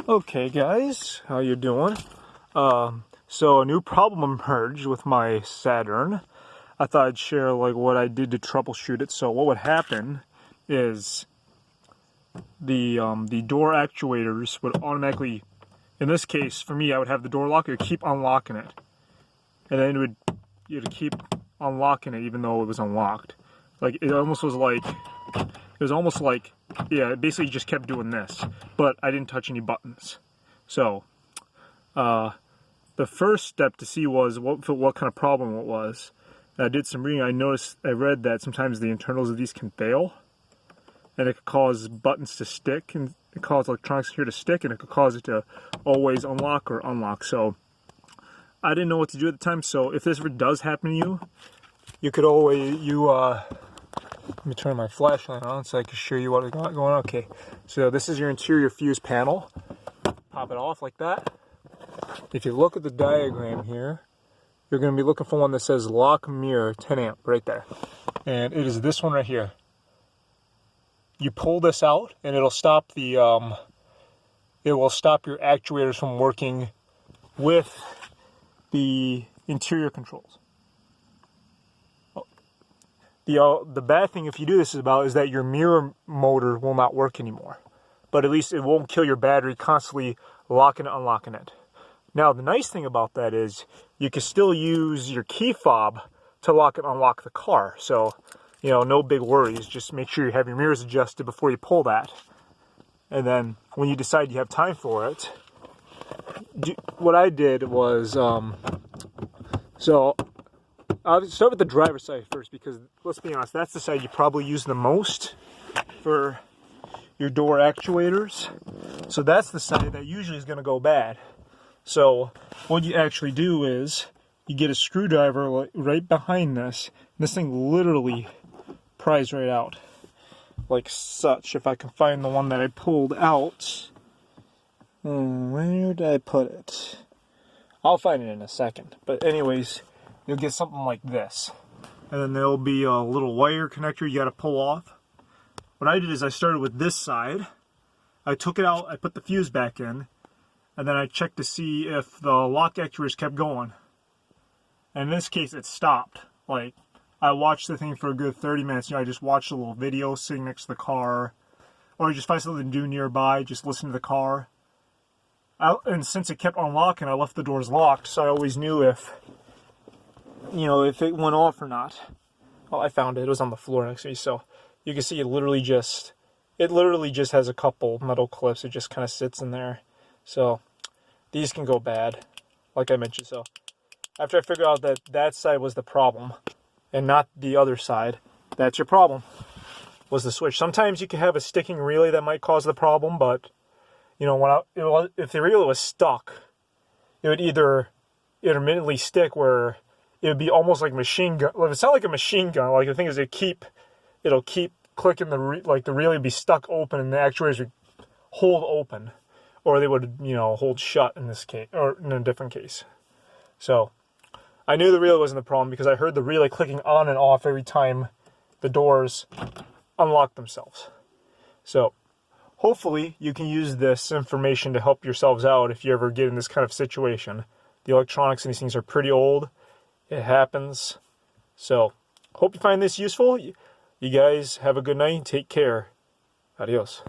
Okay guys, how you doing? So a new problem emerged with my Saturn. I thought I'd share like what I did to troubleshoot it. So what would happen is the door actuators would automatically, in this case for me, I would have the door lock. It would keep unlocking it, and then you'd keep unlocking it even though it was unlocked. Like it was almost like yeah, it basically just kept doing this, but I didn't touch any buttons. So the first step to see was what kind of problem it was. I did some reading. I read that sometimes the internals of these can fail, and it could cause buttons to stick, and it could cause electronics here to stick, and it could cause it to always unlock or unlock. So I didn't know what to do at the time. So if this ever does happen to you, you could always let me turn my flashlight on so I can show you what is going on. Okay, so this is your interior fuse panel. Pop it off like that. If you look at the diagram here, you're going to be looking for one that says lock mirror 10 amp right there. And it is this one right here. You pull this out and it'll stop the it will stop your actuators from working with the interior controls. The bad thing if you do this is that your mirror motor will not work anymore. But at least it won't kill your battery constantly locking and unlocking it. Now the nice thing about that is you can still use your key fob to lock and unlock the car. So, you know, no big worries. Just make sure you have your mirrors adjusted before you pull that. And then when you decide you have time for it, what I did was, so I'll start with the driver's side first, because let's be honest, that's the side you probably use the most for your door actuators. So that's the side that usually is going to go bad. So what you actually do is you get a screwdriver right behind this. And this thing literally pries right out like such. If I can find the one that I pulled out. Where did I put it? I'll find it in a second. But anyways, you'll get something like this. And then there'll be a little wire connector you got to pull off. What I did is I started with this side. I took it out, I put the fuse back in, and then I checked to see if the lock actuators kept going. And in this case, it stopped. Like, I watched the thing for a good 30 minutes. You know, I just watched a little video sitting next to the car, or just find something to do nearby, just listen to the car. And since it kept unlocking, I left the doors locked, so I always knew if it went off or not. Oh, I found it. It was on the floor next to me, so you can see it literally just has a couple metal clips. It just kind of sits in there. So these can go bad, like I mentioned. So after I figured out that that side was the problem and not the other side, that's your problem, was the switch. Sometimes you can have a sticking relay that might cause the problem, but you know, if the relay was stuck, it would either intermittently stick where it would be almost like machine gun. Well, it's not like a machine gun. Like the thing is, it'll keep clicking the relay would be stuck open, and the actuators would hold open, or they would hold shut in this case, or in a different case. So I knew the relay wasn't the problem because I heard the relay clicking on and off every time the doors unlocked themselves. So hopefully you can use this information to help yourselves out if you ever get in this kind of situation. The electronics in these things are pretty old. It happens. So hope you find this useful. You guys have a good night. Take care. Adios.